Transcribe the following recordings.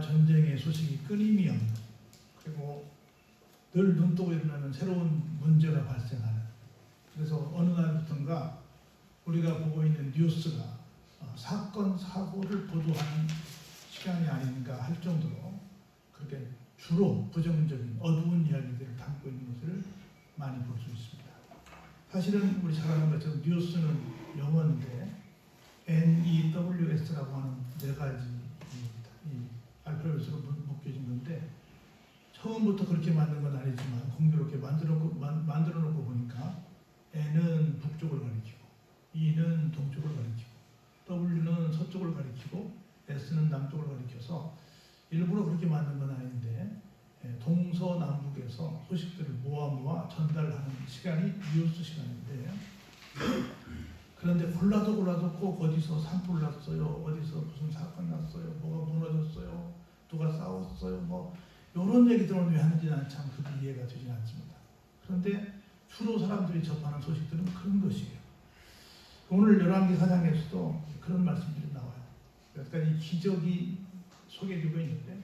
전쟁의 소식이 끊임이 없는, 그리고 늘 눈뜨고 일어나는 새로운 문제가 발생하는, 그래서 어느 날부턴가 우리가 보고 있는 뉴스가 사건, 사고를 보도하는 시간이 아닌가 할 정도로 그렇게 주로 부정적인 어두운 이야기들을 담고 있는 것을 많이 볼 수 있습니다. 사실은 우리 잘 아는 것처럼 뉴스는 영어인데 NEWS라고 하는 네 가지 이 알파벳으로 묶여진 건데, 처음부터 그렇게 만든 건 아니지만 공교롭게 만들어 놓고 보니까 N은 북쪽을 가리키고, E는 동쪽을 가리키고, W는 서쪽을 가리키고, S는 남쪽을 가리켜서 일부러 그렇게 만든 건 아닌데 동서남북에서 소식들을 모아 전달하는 시간이 뉴스 시간인데, 그런데 골라도 꼭 어디서 산불 났어요, 어디서 무슨 사건 났어요, 뭐가 무너졌어요, 누가 싸웠어요, 뭐 이런 얘기들은 왜 하는지 나는 참 그게 이해가 되지 않습니다. 그런데 주로 사람들이 접하는 소식들은 그런 것이에요. 오늘 열왕기 4장에서도 그런 말씀들이 나와요. 몇 가지 기적이 소개되고 있는데,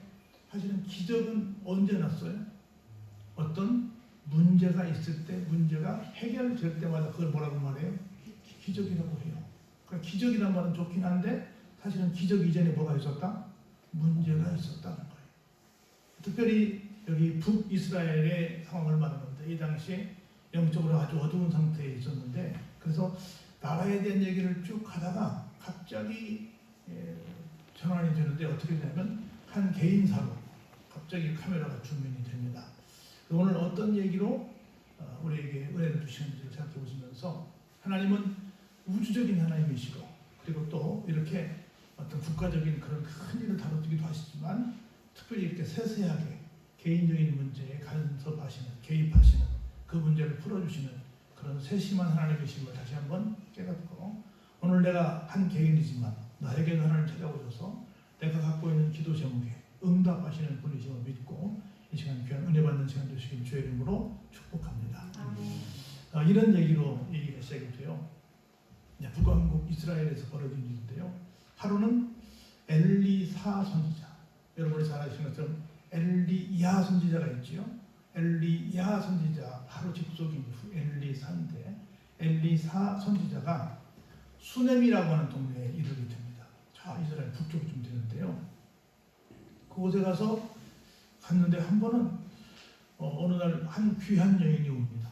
사실은 기적은 언제 났어요? 어떤 문제가 있을 때, 문제가 해결될 때마다 그걸 뭐라고 말해요? 기적이라고 해요. 그러니까 기적이란 말은 좋긴 한데 사실은 기적 이전에 뭐가 있었다? 문제가 있었다는 거예요. 특별히 여기 북이스라엘의 상황을 말하는데, 이 당시에 영적으로 아주 어두운 상태에 있었는데, 그래서 나라에 대한 얘기를 쭉 하다가 갑자기 전환이 되는데, 어떻게 되냐면 한 개인사로 갑자기 카메라가 주면이 됩니다. 오늘 어떤 얘기로 우리에게 은혜를 주시는지를 생각해 보시면서, 하나님은 우주적인 하나님이시고, 그리고 또 이렇게 어떤 국가적인 그런 큰 일을 다루기도 하시지만, 특별히 이렇게 세세하게 개인적인 문제에 간섭하시는, 개입하시는, 그 문제를 풀어주시는 그런 세심한 하나님이심을 다시 한번 깨닫고, 오늘 내가 한 개인이지만 나에게도 하나님 찾아오셔서 내가 갖고 있는 기도 제목에 응답하시는 분이심을 믿고 이 시간 귀한 은혜 받는 시간 되시길 주의 이름으로 축복합니다. 이런 얘기로 얘기가 시작이 돼요. 북왕국 이스라엘에서 벌어진 일인데요. 하루는 엘리사 선지자, 여러분이 잘 아시는 것처럼 엘리야 선지자가 있지요. 엘리야 선지자 바로 직속인 엘리사인데, 엘리사 선지자가 수넴이라고 하는 동네에 이르게 됩니다. 이스라엘 북쪽쯤 되는데요. 그곳에 갔는데 한 번은 어느 날 한 귀한 여인이 옵니다.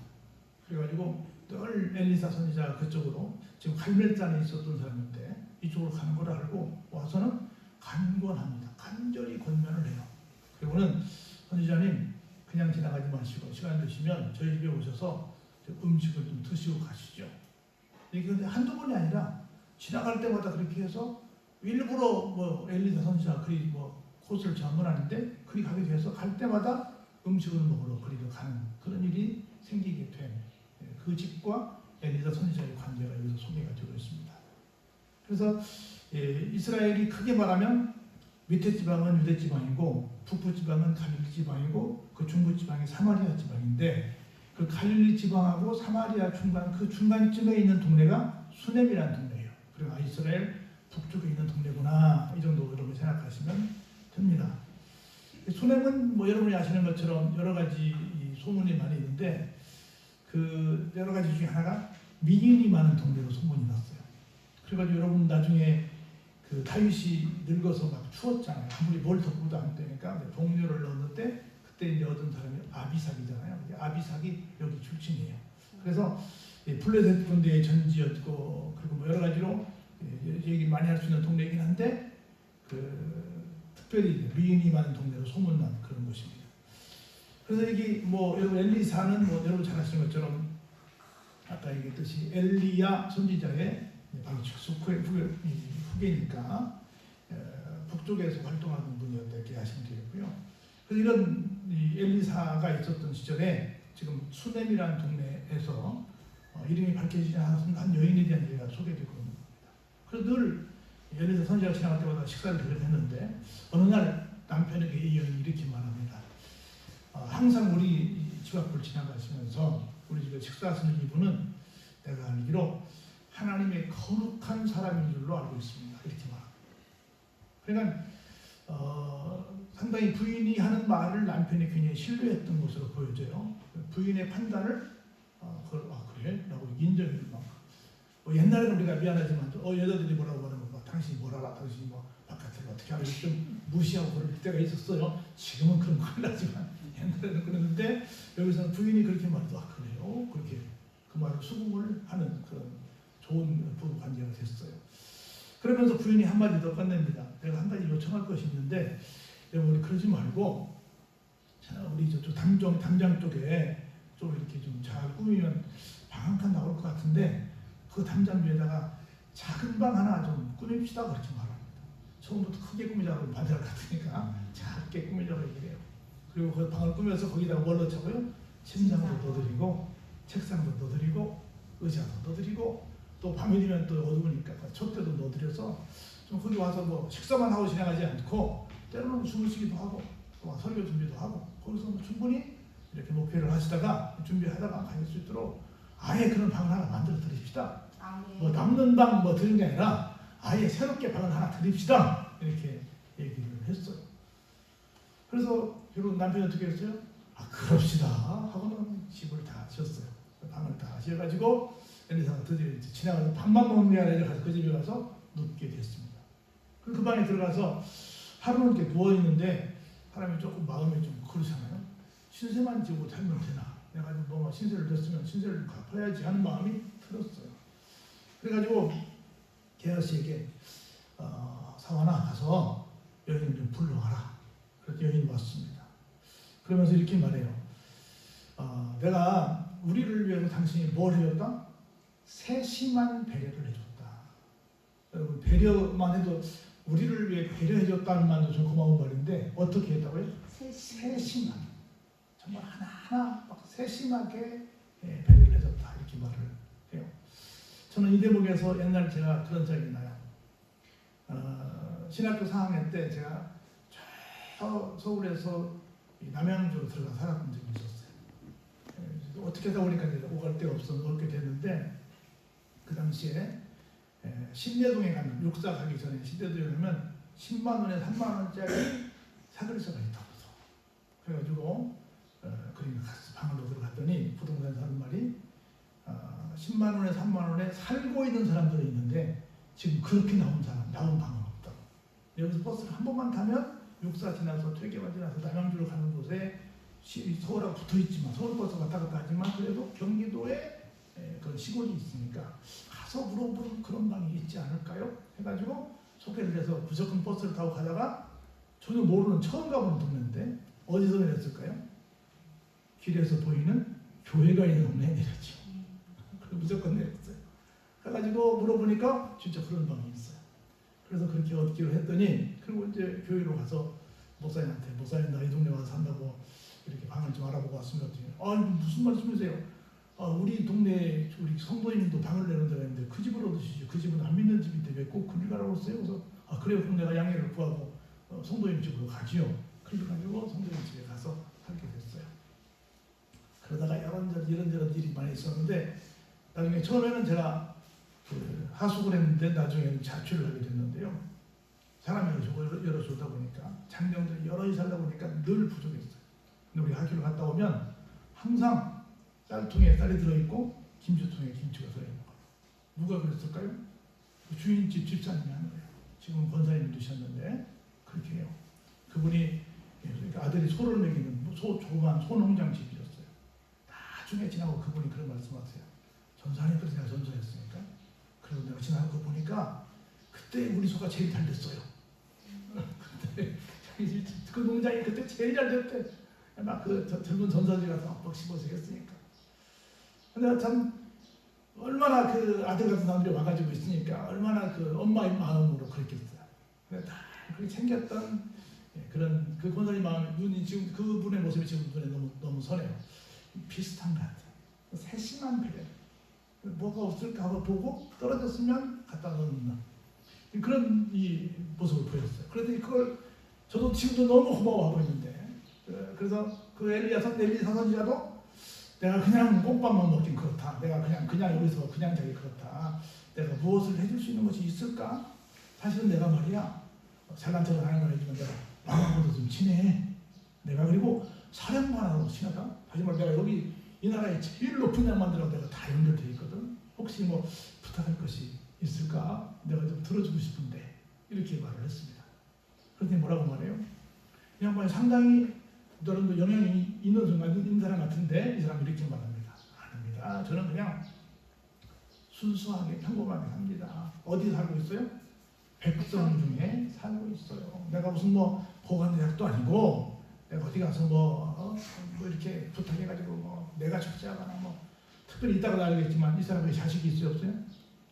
그래가지고 늘 엘리사 선지자가 그쪽으로, 지금 갈멜산에 있었던 사람인데 이쪽으로 가는 걸 알고 와서는 간권합니다. 간절히 권면을 해요. 그리고는 선지자님, 그냥 지나가지 마시고 시간 되시면 저희 집에 오셔서 음식을 좀 드시고 가시죠. 이게 근데 한두 번이 아니라 지나갈 때마다 그렇게 해서 일부러 엘리사 선지자가 그리 코스를 정한 건 아닌데 그리 가게 돼서 갈 때마다 음식을 먹으러 그리로 가는 그런 일이 생기게 된 그 집과 엘리사 선지자의 관계가 여기서 소개가 되고 있습니다. 그래서 이스라엘이 크게 말하면 밑에 지방은 유대 지방이고, 북부 지방은 갈릴리 지방이고, 그 중부 지방이 사마리아 지방인데, 그 갈릴리 지방하고 사마리아 중간, 그 중간쯤에 있는 동네가 수넴이라는 동네예요. 그리고 이스라엘 북쪽에 있는 동네구나, 이 정도 여러분이 생각하시면 됩니다. 수넴은 여러분이 아시는 것처럼 여러 가지 소문이 많이 있는데, 그 여러 가지 중에 하나가 미인이 많은 동네로 소문이 났어요. 그래가지고 여러분 나중에 그 다윗이 늙어서 막 추웠잖아요. 아무리 뭘 덮어도 안 되니까 동료를 넣었는데, 그때 이제 얻은 사람이 아비삭이잖아요. 아비삭이 여기 출신이에요. 그래서 블레셋 군대의 전지였고, 그리고 여러 가지로 얘기 많이 할 수 있는 동네이긴 한데, 특별히 미인이 많은 동네로 소문난 그런 곳입니다. 그래서 이게 여러분 엘리사는 여러분 잘 아시는 것처럼 아까 얘기했듯이 엘리야 선지자의 바로 직속 후계니까 북쪽에서 활동하는 분이었다 이렇게 아시면 되겠고요. 그래서 이런 엘리사가 있었던 시절에 지금 수넴이라는 동네에서 이름이 밝혀지지 않았던 한 여인에 대한 얘기가 소개되고 있는 겁니다. 그래서 늘 엘리사 선지자가 지나갈 때마다 식사를 드렸는데, 어느 날 남편에게 이 여인이 이렇게 말합니다. 항상 우리 집 앞을 지나가시면서 우리 집에 식사하시는 이분은 내가 알기로 하나님의 거룩한 사람인 줄로 알고 있습니다. 이렇게 말합니다. 그러니까 상당히 부인이 하는 말을 남편이 굉장히 신뢰했던 것으로 보여져요. 부인의 판단을 그래? 라고 인정해주는 뭐 옛날에는 우리가 미안하지만 여자들이 뭐라고 하는 거 당신이 뭘 알아? 당신이 뭐 바깥을 어떻게 하면 좀 무시하고 그럴 때가 있었어요. 지금은 그런 거 하려지만 옛날에는 그랬는데 여기서는 부인이 그렇게 말해도 그래요? 그렇게 그 말을 수긍을 하는 그런 좋은 부부 관계가 됐어요. 그러면서 부인이 한마디 더 꺼냅니다. 내가 한 가지 요청할 것이 있는데 여러분 우리 그러지 말고 우리 저쪽 담장 쪽에 좀 이렇게 좀 잘 꾸미면 방 한 칸 나올 것 같은데 그 담장 위에다가 작은 방 하나 좀 꾸밉시다 그렇게 말합니다. 처음부터 크게 꾸미자고 반대할 것 같으니까 작게 꾸미자고 얘기해요. 그리고 그 방을 꾸며서 거기다가 뭘 넣자고요? 침상도 넣어드리고 책상도 넣어드리고 의자도 넣어드리고 또 밤이 되면 또 어두우니까 촛대도 넣어드려서 좀 거기 와서 뭐 식사만 하고 지나가지 않고 때로는 주무시기도 하고 또 설교 준비도 하고 거기서 뭐 충분히 이렇게 목회를 하시다가 준비하다가 가실 수 있도록 아예 그런 방을 하나 만들어 드립시다. 뭐 남는 방 뭐 드린 게 아니라 아예 새롭게 방을 하나 드립시다. 이렇게 얘기를 했어요. 그래서 결국 남편이 어떻게 했어요? 그럽시다 하고는 집을 다 지었어요. 방을 다 지어가지고 엘리사가 드디어 지나가서 밥만 먹는 게 아니라 그 집에 가서 눕게 됐습니다. 그 방에 들어가서 하루는 이렇게 누워있는데 사람이 조금 마음이 좀 그렇잖아요. 신세만 지고 살면 되나? 내가 뭐 신세를 졌으면 신세를 갚아야지 하는 마음이 들었어요. 그래가지고 게하시에게 사와나 가서 여인 좀 불러와라. 그래서 여인이 왔습니다. 그러면서 이렇게 말해요. 내가 우리를 위해서 당신이 뭘 해줬다? 세심한 배려를 해줬다. 여러분 배려만 해도 우리를 위해 배려해줬다는 말도 좀 고마운 말인데 어떻게 했다고요? 세심한 정말 하나하나 막 세심하게 배려를 해줬다 이렇게 말을 해요. 저는 이 대목에서 옛날 제가 그런 적이 나요. 신학교 4학년 때 제가 서울에서 남양주로 들어가 살았던 적이 있었어요. 어떻게 하다 보니까 오갈 데가 없어서 얻게 됐는데 그 당시에 신내동에 가면 육사 가기 전에 신내동에 가면 10만 원에 3만 원짜리 사거리서가 있다고 해서 그래가지고 그러니까 방으로 들어갔더니 부동산 사는 말이 10만 원에 3만 원에 살고 있는 사람들이 있는데 지금 그렇게 나온 방은 없다고. 여기서 버스를 한 번만 타면 육사 지나서 퇴계만 지나서 남양주로 가는 곳에 서울하고 붙어있지만 서울버스 왔다 갔다 하지만 그래도 경기도에 그런 시골이 있으니까 가서 물어보는 그런 방이 있지 않을까요? 해가지고 소개를 해서 무조건 버스를 타고 가다가 전혀 모르는 처음 가보는 동네인데 어디서 내렸을까요? 길에서 보이는 교회가 있는 동네에 내렸죠. 그래서 무조건 내렸어요. 해가지고 물어보니까 진짜 그런 방이 있어요. 그래서 그렇게 얻기로 했더니 그리고 이제 교회로 가서 목사님한테 목사님 나 이 동네 와서 산다고 이렇게 방을 좀 알아보고 왔습니다. 무슨 말씀이세요? 우리 동네에 우리 성도님도 방을 내는 데가 있는데 그 집을 얻으시죠. 그 집은 안 믿는 집인데 왜 꼭 그리 가라고 했어요? 그래서 그래요. 그럼 내가 양해를 구하고 성도님 집으로 가지요. 그래가지고 성도님 집에 가서 살게 됐어요. 그러다가 이런저런 일이 많이 있었는데 나중에 처음에는 제가 하숙을 했는데 나중에는 자취를 하게 됐는데요. 사람이 여러 쏟다 보니까 장병들이 여럿이 살다 보니까 늘 부족했어요. 근데 우리 학교를 갔다 오면 항상 쌀통에 쌀이 들어있고 김치통에 김치가 들어있는 거예요. 누가 그랬을까요? 그 주인집 집사님이 하는 거예요. 지금 권사님이 두셨는데 그렇게 해요. 그분이 아들이 소를 먹이는 조그만 소농장 집이었어요. 나중에 지나고 그분이 그런 말씀하세요. 전사님 그래서 내가 전도했으니까 그래서 내가 지나는 거 보니까 그때 우리 소가 제일 잘 됐어요. 그때 그 농장이 그때 제일 잘 됐대. 막 그 젊은 전사들이 가서 막 씹어서 했으니까. 근데 참 얼마나 그 아들 같은 사람들이 와가지고 있으니까 얼마나 그 엄마의 마음으로 그랬겠어요. 근데 다 그렇게 챙겼던 그런 그 권사님 마음이 눈이 지금 그분의 모습이 지금 눈에 너무 선해요. 비슷한 것 같아요. 세심한 배려. 뭐가 없을까 하고 보고 떨어졌으면 갖다 넣는 그런 이 모습을 보였어요. 그런데 그걸 저도 지금도 너무 고마워하고 있는데 그래서 그 엘리사 선지자도 내가 그냥 꽁밥만 먹긴 그렇다. 내가 그냥 여기서 그냥 자기 그렇다. 내가 무엇을 해줄 수 있는 것이 있을까? 사실은 내가 말이야 잘난 척을 하는 건 아니지만 내가 왕하고도 좀 친해. 내가 그리고 사령관하고 친하다. 다시 말해 내가 여기 이 나라의 제일 높은 양반들하고 내가 다 연결되어 있거든. 혹시 뭐 부탁할 것이 있을까? 내가 좀 들어주고 싶은데 이렇게 말을 했습니다. 그런데 뭐라고 말해요? 이 양반이 상당히 여러분도 영향이 있는 사람 같은데 이 사람이 이렇게 말합니다. 아닙니다. 저는 그냥 순수하게 평범하게 삽니다. 어디 살고 있어요? 백성 중에 살고 있어요. 내가 무슨 뭐 고관대학도 아니고 내가 어디 가서 뭐 이렇게 부탁해가지고 뭐 내가 적자거나 뭐 특별히 있다고 알겠지만 이 사람이 자식이 있어요 없어요?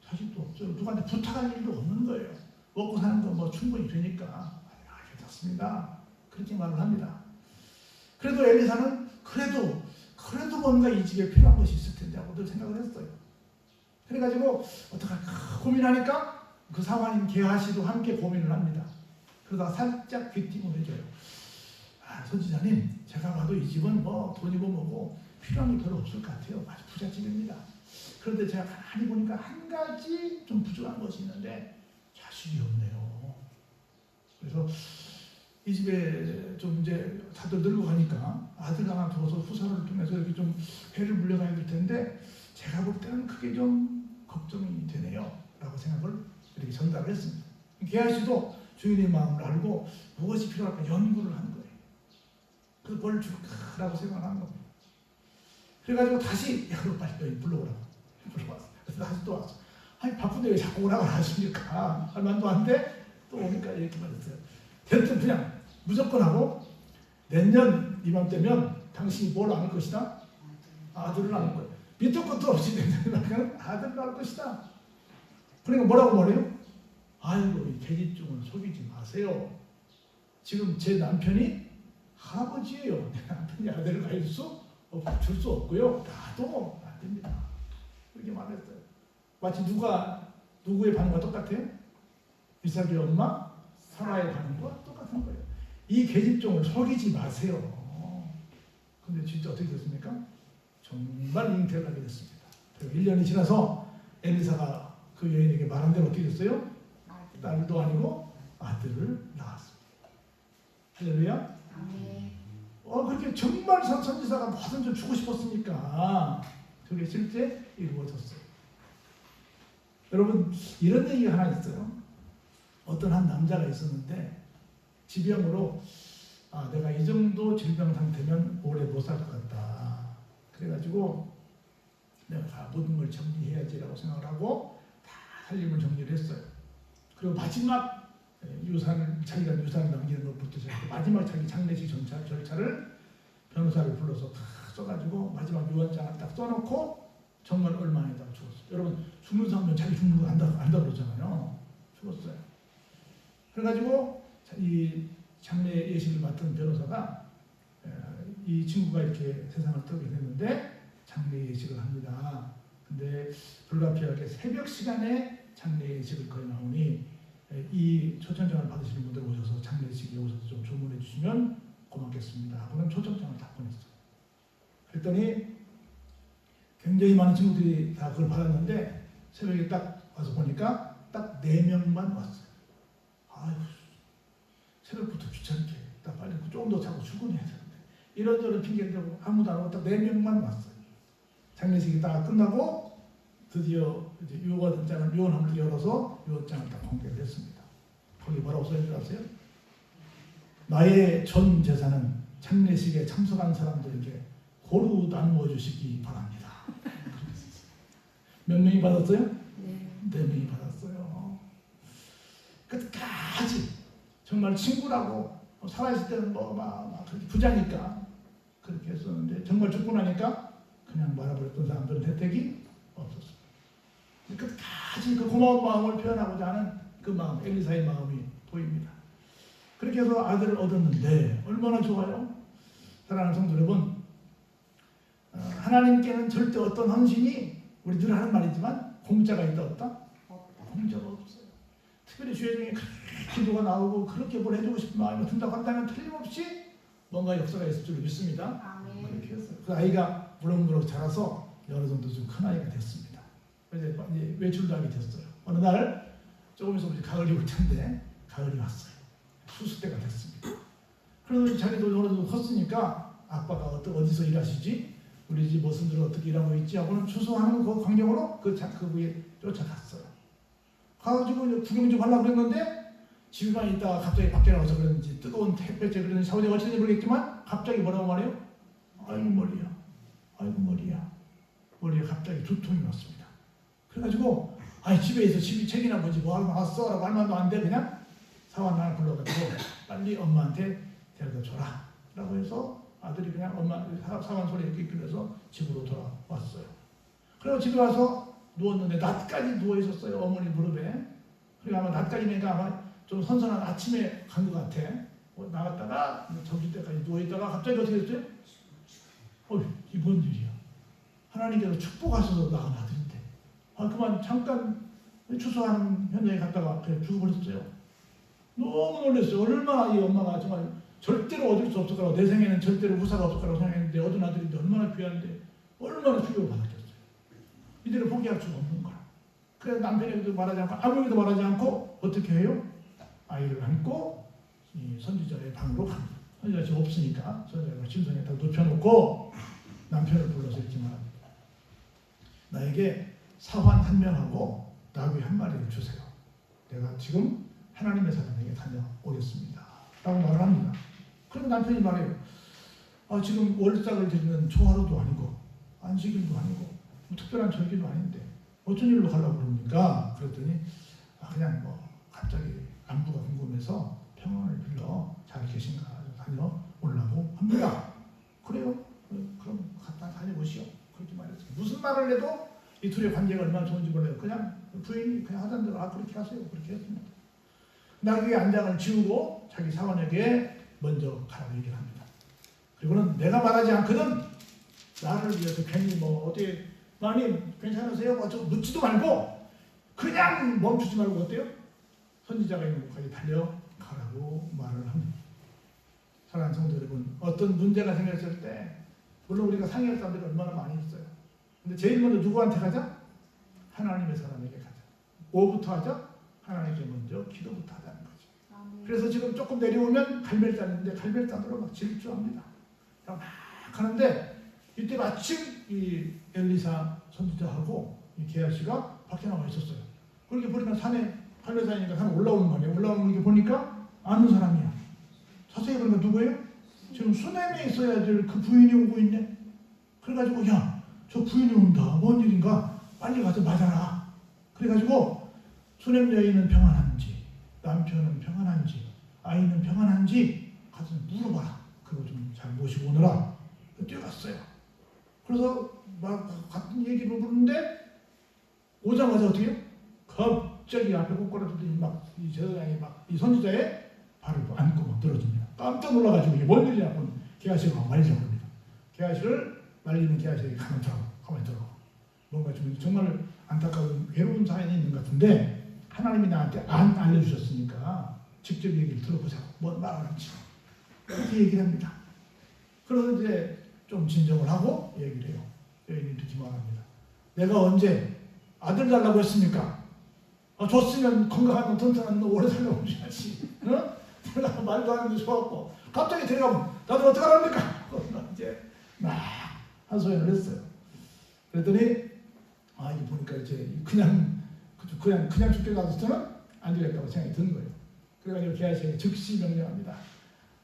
자식도 없어요. 누구한테 부탁할 일도 없는 거예요. 먹고 사는 건 뭐 충분히 되니까 괜찮습니다. 그렇게 말을 합니다. 그래도 엘리사는 그래도 뭔가 이 집에 필요한 것이 있을 텐데 하고 늘 생각을 했어요. 그래가지고 어떡할까 고민하니까 그 사환인 게하시도 함께 고민을 합니다. 그러다가 살짝 귀띔을 해줘요. 선지자님, 제가 봐도 이 집은 뭐 돈이고 뭐고 필요한 게 별로 없을 것 같아요. 아주 부잣집입니다. 그런데 제가 가만히 보니까 한 가지 좀 부족한 것이 있는데 자식이 없네요. 그래서 이 집에 좀 이제 다들 늙어가니까 아들 하나 두어서 후사를 통해서 이렇게 좀 배를 물려가야 될 텐데 제가 볼 때는 그게 좀 걱정이 되네요. 라고 생각을 이렇게 전달을 했습니다. 게하시도 주인의 마음을 알고 무엇이 필요할까 연구를 한 거예요. 그래서 뭘 줄까라고 생각하는 겁니다. 그래가지고 다시 그럼 빨리 불러오라고 불러왔어. 그래서 다시 또 왔어. 아니 바쁜데 왜 자꾸 오라고 하십니까? 할 만도 한데 또 오니까 이렇게 말했어요. 됐든 그냥 무조건 하고 내년 이맘때면 당신이 뭘 안을 것이다? 아들을 낳을 거예요. 밑도 끝도 없이 내년 아들을 낳을 것이다. 그러니까 뭐라고 말해요? 아이고 이 계집종을 속이지 마세요. 지금 제 남편이 할아버지예요. 내 남편이 아들을 가질 수 줄 수 없고요. 나도 안 됩니다. 그렇게 말했어요. 마치 누구의 반응과 똑같아요? 이삭의 엄마 사라의 반응과 똑같은 거예요. 이 계집종을 속이지 마세요. 근데 진짜 어떻게 됐습니까? 정말 잉태를 하게 됐습니다. 그리고 1년이 지나서 엘리사가 그 여인에게 말한 대로 어떻게 됐어요? 딸도 아니고 아들을 낳았습니다. 할렐루야. 그렇게 정말 선지자가 뭐든 좀 주고 싶었으니까 그게 실제 이루어졌어요. 여러분 이런 얘기가 하나 있어요. 어떤 한 남자가 있었는데 지병으로 내가 이 정도 질병 상태면 오래 못 살 것 같다. 그래가지고 내가 다 모든 걸 정리해야지라고 생각을 하고 다 살림을 정리를 했어요. 그리고 마지막 자기가 유산을 남기는 것부터 시작해서 마지막 자기 장례식 절차를 변호사를 불러서 다 써가지고 마지막 유언장을 딱 써놓고 정말 얼마 안에다가 죽었어요. 여러분 죽는 사람은 자기 죽는 거 안다 그러잖아요. 죽었어요. 그래가지고 이 장례 예식을 맡은 변호사가 이 친구가 이렇게 세상을 떠게 됐는데 장례 예식을 합니다. 근데 불가피하게 새벽 시간에 장례 예식을 거의 나오니 이 초청장을 받으시는 분들 오셔서 장례식에 오셔서 좀 조문해 주시면 고맙겠습니다. 그럼 초청장을 다 보냈어요. 그랬더니 굉장히 많은 친구들이 다 그걸 받았는데 새벽에 딱 와서 보니까 딱 4명만 왔어요. 아이고 새벽부터 귀찮게 딱 빨리 조금 더 자고 출근해야 되는데 이런저런 핑계를 대고 아무도 안 오고 딱 4명만 왔어요. 장례식이 다 끝나고 드디어 이제 유언함을 열어서 유언장을 딱 공개를 했습니다. 거기 뭐라고 써있는지 아세요? 나의 전 재산은 장례식에 참석한 사람들에게 고루 나누어 주시기 바랍니다. 몇 명이 받았어요? 네. 4명이 받았어요. 끝까지 정말 친구라고 살아있을 때는 막 부자니까 그렇게 했었는데 정말 죽고 나니까 그냥 말아버렸던 사람들은 혜택이 없었어요. 끝까지 그 고마운 마음을 표현하고자 하는 그 마음, 엘리사의 마음이 보입니다. 그렇게 해서 아들을 얻었는데 얼마나 좋아요? 사랑하는 성도 여러분, 하나님께는 절대 어떤 헌신이 우리 늘 하는 말이지만 공짜가 있다 없다? 공짜가 없어요. 특별히 주의 중에 기도가 나오고 그렇게 뭘 해주고 싶은 마음이 든다고 한다면 틀림없이 뭔가 역사가 있을 줄 믿습니다. 그렇게 했어요. 그 아이가 무럭무럭 자라서 어느 정도 좀 큰 아이가 됐습니다. 이제 외출도 하게 됐어요. 어느 날 조금 있으면 가을이 올 텐데 가을이 왔어요. 수습대가 됐습니다. 그래서 자기도 어느 정도 컸으니까 아빠가 어디서 일하시지? 우리 집 머슴들은 어떻게 일하고 있지? 하고는 추수하는 그 광경으로 그 위에 쫓아갔어요. 가가지고 이제 구경 좀 하려고 그랬는데 집에만 있다가 갑자기 밖에 나가서 그랬는지 뜨거운 햇볕에 그랬는지 샤워대가 어찌됐는지 모르겠지만 갑자기 뭐라고 말해요? 아이고 머리야. 아이고 머리야. 머리에 갑자기 두통이 왔습니다. 그래가지고 아이 집에 있어 집이 책이나 보지 뭐 하러 나왔어? 라고 할 말도 안 돼. 그냥 사원 하나 불러가지고 빨리 엄마한테 데려다 줘라 라고 해서 아들이 그냥 엄마 사원 소리에 이끌려서 집으로 돌아왔어요. 그리고 집에 와서 누웠는데 낮까지 누워 있었어요. 어머니 무릎에. 그리고 아마 낮까지니까 아마 좀 선선한 아침에 간 것 같아. 나갔다가 점심때까지 누워 있다가 갑자기 어떻게 됐어요? 이 뭔 일이야? 하나님께서 축복하셔서 나간 아들인데. 그만 잠깐 추수하는 현장에 갔다가 그냥 죽어버렸어요. 너무 놀랐어요. 얼마나 이 엄마가 정말 절대로 얻을 수 없을 거라고, 내 생에는 절대로 후사가 없을 거라고 생각했는데 얻은 아들인데 얼마나 귀한데 얼마나 충격을 받았겠어요. 이대로 포기할 수가 없는 거야. 그래서 남편에게도 말하지 않고 아무에게도 말하지 않고 어떻게 해요? 아이를 안고 이 선지자의 방으로 갑니다. 선지자 집 없으니까 선지자가 침상에다 눕혀놓고 남편을 불러서 이렇게 말합니다. 나에게 사환 한 명하고 나귀 한 마리를 주세요. 내가 지금 하나님의 사람에게 다녀오겠습니다. 라고 말을 합니다. 그럼 남편이 말해요. 지금 월삭을 드리는 초하루도 아니고 안식일도 아니고 뭐 특별한 절기도 아닌데 어쩐 일로 가려고 그럽니까? 그랬더니 그냥 뭐 갑자기 안부가 궁금해서 평안을 빌러 잘 계신가 다녀오려고 합니다. 그래요? 그럼 갔다 다녀보시오. 그렇게 말했어요. 무슨 말을 해도 이 둘의 관계가 얼마나 좋은지 몰라요. 그냥 부인이 그냥 하던 대로 그렇게 하세요. 그렇게 했습니다. 나귀의 안장을 지우고 자기 사원에게 먼저 가라고 얘기를 합니다. 그리고는 내가 말하지 않거든 나를 위해서 괜히 뭐 어디 많이 괜찮으세요? 뭐 좀 묻지도 말고 그냥 멈추지 말고 어때요? 선지자가 있는 곳까지 달려가라고 말을 합니다. 사랑하는 성도 여러분, 어떤 문제가 생겼을 때 물론 우리가 상의할 사람들이 얼마나 많이 있어요. 근데 제일 먼저 누구한테 가자? 하나님의 사람에게 가자. 뭐부터 하자? 하나님께 먼저 기도부터 하자는 거죠. 그래서 지금 조금 내려오면 갈멜산인데 갈멜산으로 막 질주합니다. 막 가는데 이때 마침 이 엘리사 선지자하고 이 게하시가 밖에 나와 있었어요. 그렇게 보니까 산에 갈멜산이니까 산에 올라오는 거 아니에요. 올라오는 게 보니까 아는 사람이야. 자세히 보니까 누구예요? 지금 수넴에 있어야 될 그 부인이 오고 있네. 그래가지고 야, 저 부인이 온다. 뭔 일인가? 빨리 가서 맞아라. 그래가지고 수넴 여인은 평안한지, 남편은 평안한지, 아이는 평안한지 가서 물어봐라. 그거 좀 잘 모시고 오너라. 뛰어갔어요. 그래서 막 같은 얘기를 부르는데 오자마자 어떻게 해요? 갑자기 앞에 꼬꾸라지더니 막 이 제사장이 막 이 선지자의 발을 안고 막 늘어집니다. 깜짝 놀라가지고 이게 뭔 일이냐고 게하시가 말리자고 합니다. 게하시를 말리는 게하시에게 가만히 들어. 뭔가 좀 정말 안타까운 괴로운 사연이 있는 것 같은데 하나님이 나한테 안 알려주셨으니까 직접 얘기를 들어보자고 뭔 말하는지 이렇게 얘기를 합니다. 그래서 이제 좀 진정을 하고 얘기를 해요. 여인이 이렇게 말합니다. 내가 언제 아들 달라고 했습니까? 줬으면 건강한 튼튼한 오래 살려고 해야지. 내가 말도 안 하는 게 좋았고 갑자기 데려가면 나도 어떡하랍니까? 이제 막 한 소연을 했어요. 그랬더니 이게 보니까 이제 그냥 죽게 놔둬서는 안 되겠다고 생각이 든 거예요. 그래가지고 게하시에게 즉시 명령합니다.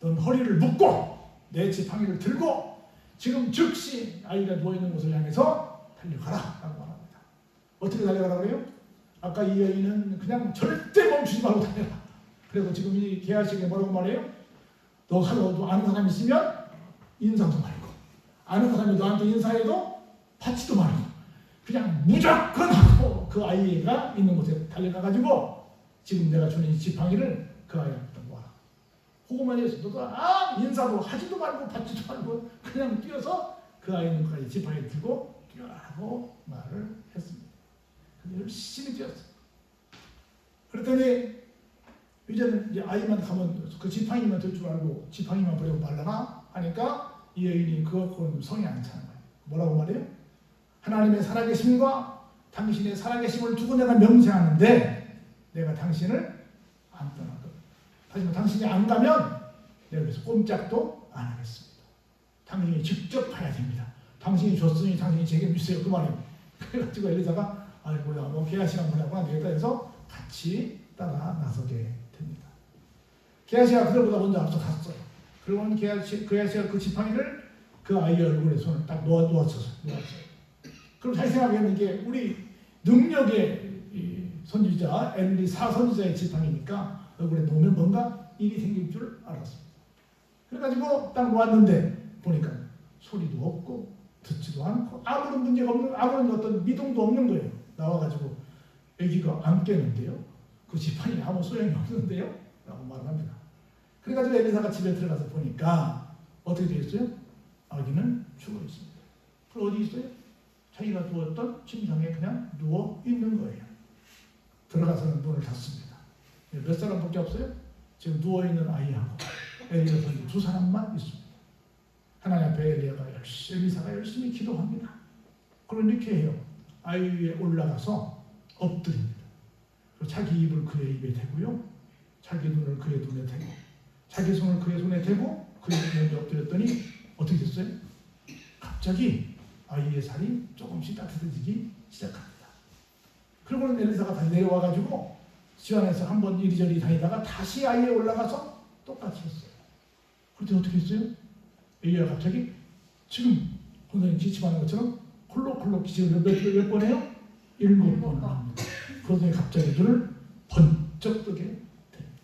넌 허리를 묶고 내 지팡이를 들고 지금 즉시 아이가 누워있는 곳을 향해서 달려가라 라고 말합니다. 어떻게 달려가라고 그래요? 아까 이 여인은 그냥 절대 멈추지 말고 달려라. 그리고 지금 이 게하시에게 뭐라고 말해요? 너도 아는 사람 있으면 인사도 말고 아는 사람이 너한테 인사해도 받지도 말고 그냥 무조건 하고 그 아이가 있는 곳에 달려가가지고 지금 내가 주는 이 지팡이를 그 아이 앞에다 놓아라. 그것만 해서 너도 인사도 하지도 말고 받지도 말고 그냥 뛰어서 그 아이 있는 곳까지 지팡이를 들고 뛰어라고 말을 했습니다. 근데 열심히 뛰었어요. 그랬더니 이제는 이제 아이만 가면 그 지팡이만 들 줄 알고 지팡이만 버리고 말라나 하니까 이 여인이 그것과는 성이 안 차는 거예요. 뭐라고 말해요? 하나님의 살아계심과 당신의 살아계심을 두고 내가 명세하는데 내가 당신을 안 떠날 것. 하지만 당신이 안 가면 내가 그래서 꼼짝도 안 하겠습니다. 당신이 직접 가야 됩니다. 당신이 줬으니 당신이 책임주세요. 그 말이에요. 그래가지고 엘리사가 아이고야 뭐 게하시랑 보내고 안 되겠다 해서 같이 따라 나서게 됩니다. 게하시가 그들보다 먼저 앞서 갔어요. 그러고는 게하시가 그 지팡이를 그 아이의 얼굴에 손을 딱 놓았어요. 그럼 잘 생각하면 이게 우리 능력의 선지자 엘리사 선지자의 지팡이니까 얼굴에 놓으면 뭔가 일이 생길 줄 알았습니다. 그래가지고 딱 놓았는데 보니까 소리도 없고 듣지도 않고 아무런 문제가 없는 아무런 어떤 미동도 없는 거예요. 나와가지고 아기가 안 깨는데요. 그 지팡이 아무 소용이 없는데요. 라고 말을 합니다. 그래가지고 엘리사가 집에 들어가서 보니까 어떻게 되어 있어요? 아기는 죽어 있습니다. 그럼 어디 있어요? 자기가 누웠던 침상에 그냥 누워 있는 거예요. 들어가서는 문을 닫습니다. 몇 사람밖에 없어요? 지금 누워있는 아이하고 엘리야 선지 두 사람만 있습니다. 하나님 앞에 엘리사가 열심히 기도합니다. 그럼 이렇게 해요. 아이 위에 올라가서 엎드립니다. 그리고 자기 입을 그의 입에 대고요. 자기 눈을 그의 눈에 대고 자기 손을 그의 손에 대고 그의 눈에 엎드렸더니 어떻게 됐어요? 갑자기 아이의 살이 조금씩 따뜻해지기 시작합니다. 그러고는 엘리사가 다시 내려와가지고 집 안에서 한번 이리저리 다니다가 다시 아이에 올라가서 똑같이 했어요. 그때 어떻게 했어요? 엘리야가 갑자기 지금 선생님 기침하는 것처럼 콜록콜록 기침을 몇 번 해요? 7번을 합니다. 그러더니 갑자기 눈을 번쩍 뜨게 됩니다.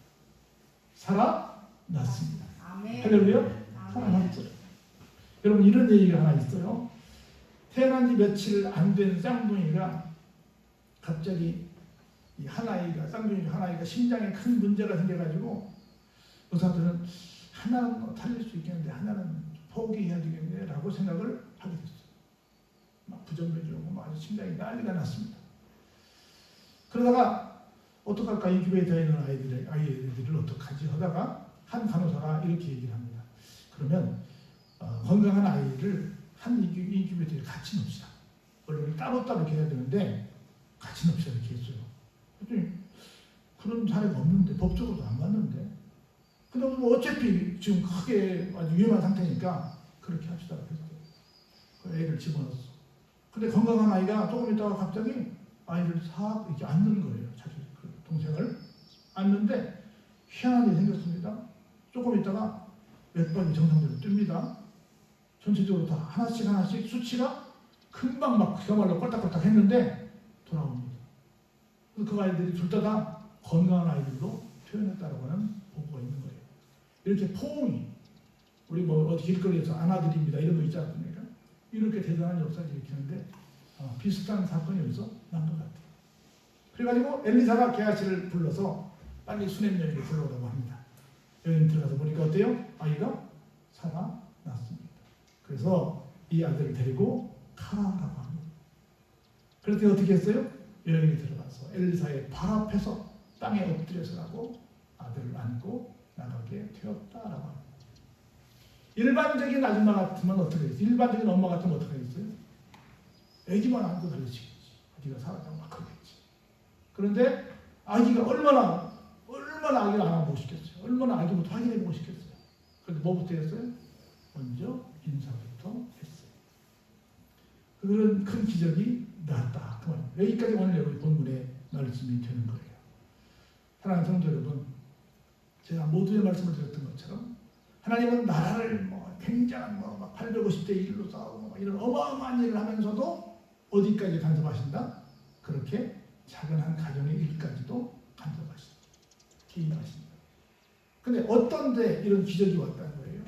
살아났습니다. 할렐루야? 살아났어요. 여러분 이런 얘기가 하나 있어요. 태어난 지 며칠 안 된 쌍둥이가 갑자기 쌍둥이 한 아이가 심장에 큰 문제가 생겨가지고 의사들은 하나는 살릴 수 있겠는데 하나는 포기해야 되겠네 라고 생각을 하게 됐어요. 막 부정해주고 막 아주 심장이 난리가 났습니다. 그러다가 어떡할까 인큐베이터에 있는 아이들을 어떡하지 하다가 한 간호사가 이렇게 얘기를 합니다. 그러면 건강한 아이를 한 인큐베이터에 같이 넣읍시다. 원래 따로따로 이렇게 해야 되는데 같이 넣읍시다 이렇게 했어요. 그랬더니 그런 사례가 없는데 법적으로도 안 맞는데 근데 뭐 어차피 지금 크게 아주 위험한 상태니까 그렇게 합시다 했어요. 그 애를 집어넣었어. 근데 건강한 아이가 조금 있다가 갑자기 아이를 싹 이렇게 안는 거예요. 자기 그 동생을 안는데 희한한 일이 생겼습니다. 조금 있다가 맥박이 정상대로 뜹니다. 전체적으로 다 하나씩 수치가 금방 막 그야말로 꼴딱꼴딱 했는데 돌아옵니다. 그래서 그 아이들이 둘 다 건강한 아이들로 표현했다고 하는 보고가 있는 거예요. 이렇게 포옹이 우리 뭐 어디 길거리에서 안아드립니다 이런 거 있지 않습니까? 이렇게 대단한 역사를 일으키는데 비슷한 사건이 여기서 난 것 같아요. 그래가지고 엘리사가 게하시를 불러서 빨리 수냄 여인을 불러오라고 합니다. 여인 들어가서 보니까 어때요? 아이가 살아났습니다. 그래서 이 아들을 데리고 가라고 합니다. 그랬더니 어떻게 했어요? 여인이 들어가서 엘리사의 발 앞에서 땅에 엎드려서라고 아들을 안고 나가게 되었다라고 합니다. 일반적인 아줌마 같으면 어떻게 했어요? 일반적인 엄마 같으면 어떻게 했어요? 애기만 안고 달려치겠지. 아기가 살았다고 막 그러겠지. 그런데 아기가 얼마나 아기를 안아보고 싶겠어요. 얼마나 아기부터 확인해보고 싶겠어요. 그런데 뭐부터 했어요? 먼저 인사부터 했어요. 그런 큰 기적이 나왔다. 그 말입니다. 여기까지 오늘 여러분 본문의 말씀이 되는 거예요. 사랑하는 성도 여러분, 제가 모두의 말씀을 드렸던 것처럼 하나님은 나라를 굉장한 850대 1로 싸우고 이런 어마어마한 일을 하면서도 어디까지 간섭하신다? 그렇게 작은 한 가정의 일까지도 간섭하신다. 개입하신다. 근데 어떤 데 이런 기적이 왔다는 거예요?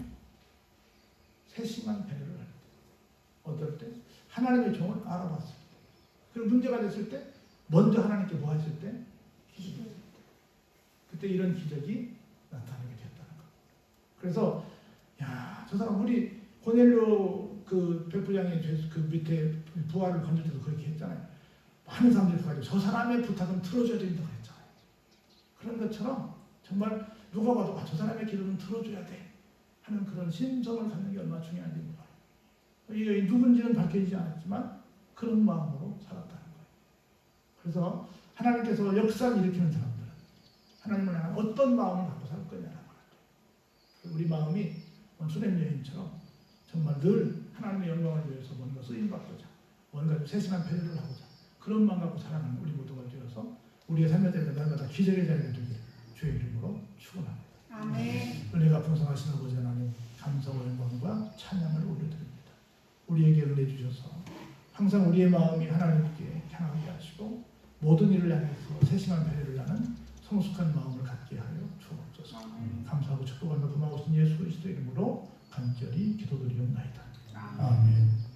세심한 배려를 할 때. 어떨 때? 하나님의 종을 알아봤을 때. 그리고 문제가 됐을 때 먼저 하나님께 뭐 하실 때? 기도했을 때. 그때 이런 기적이 나타나게 됐다는 거. 그래서 저 사람 우리 고넬료 그 백부장의 그 밑에 부하를 건질 때도 그렇게 했잖아요. 많은 사람들이 가지고 저 사람의 부탁은 들어줘야 된다고 했잖아요. 그런 것처럼 정말 누가 봐도 저 사람의 기도는 들어줘야 돼 하는 그런 심성을 갖는 게 얼마나 중요한지 몰라요. 이 누군지는 밝혀지지 않았지만 그런 마음으로 살았다는 거예요. 그래서 하나님께서 역사를 일으키는 사람들은 하나님을 향한 어떤 마음을 갖고 살 거냐. 우리 마음이 수렘 여인처럼 정말 늘 하나님의 영광을 위해서 뭔가 쓰임받고자, 뭔가 좀 세심한 배려를 하고자, 그런 마음 갖고 살아가는 우리 모두가 되어서 우리의 삶의 때문에 날마다 기적의 자리가 되길 주의 이름으로 축원합니다. 아멘. 은혜가 풍성하신 아버지 하나님, 감사와 영광과 찬양을 올려드립니다. 우리에게 은혜 주셔서 항상 우리의 마음이 하나님께 향하게 하시고 모든 일을 향해서 세심한 배려를 하는 성숙한 마음을 갖게 하여 주옵소서. 감사하고 축복하며 고마우신 예수 그리스도 이름으로 간절히 기도드리옵나이다. 아멘.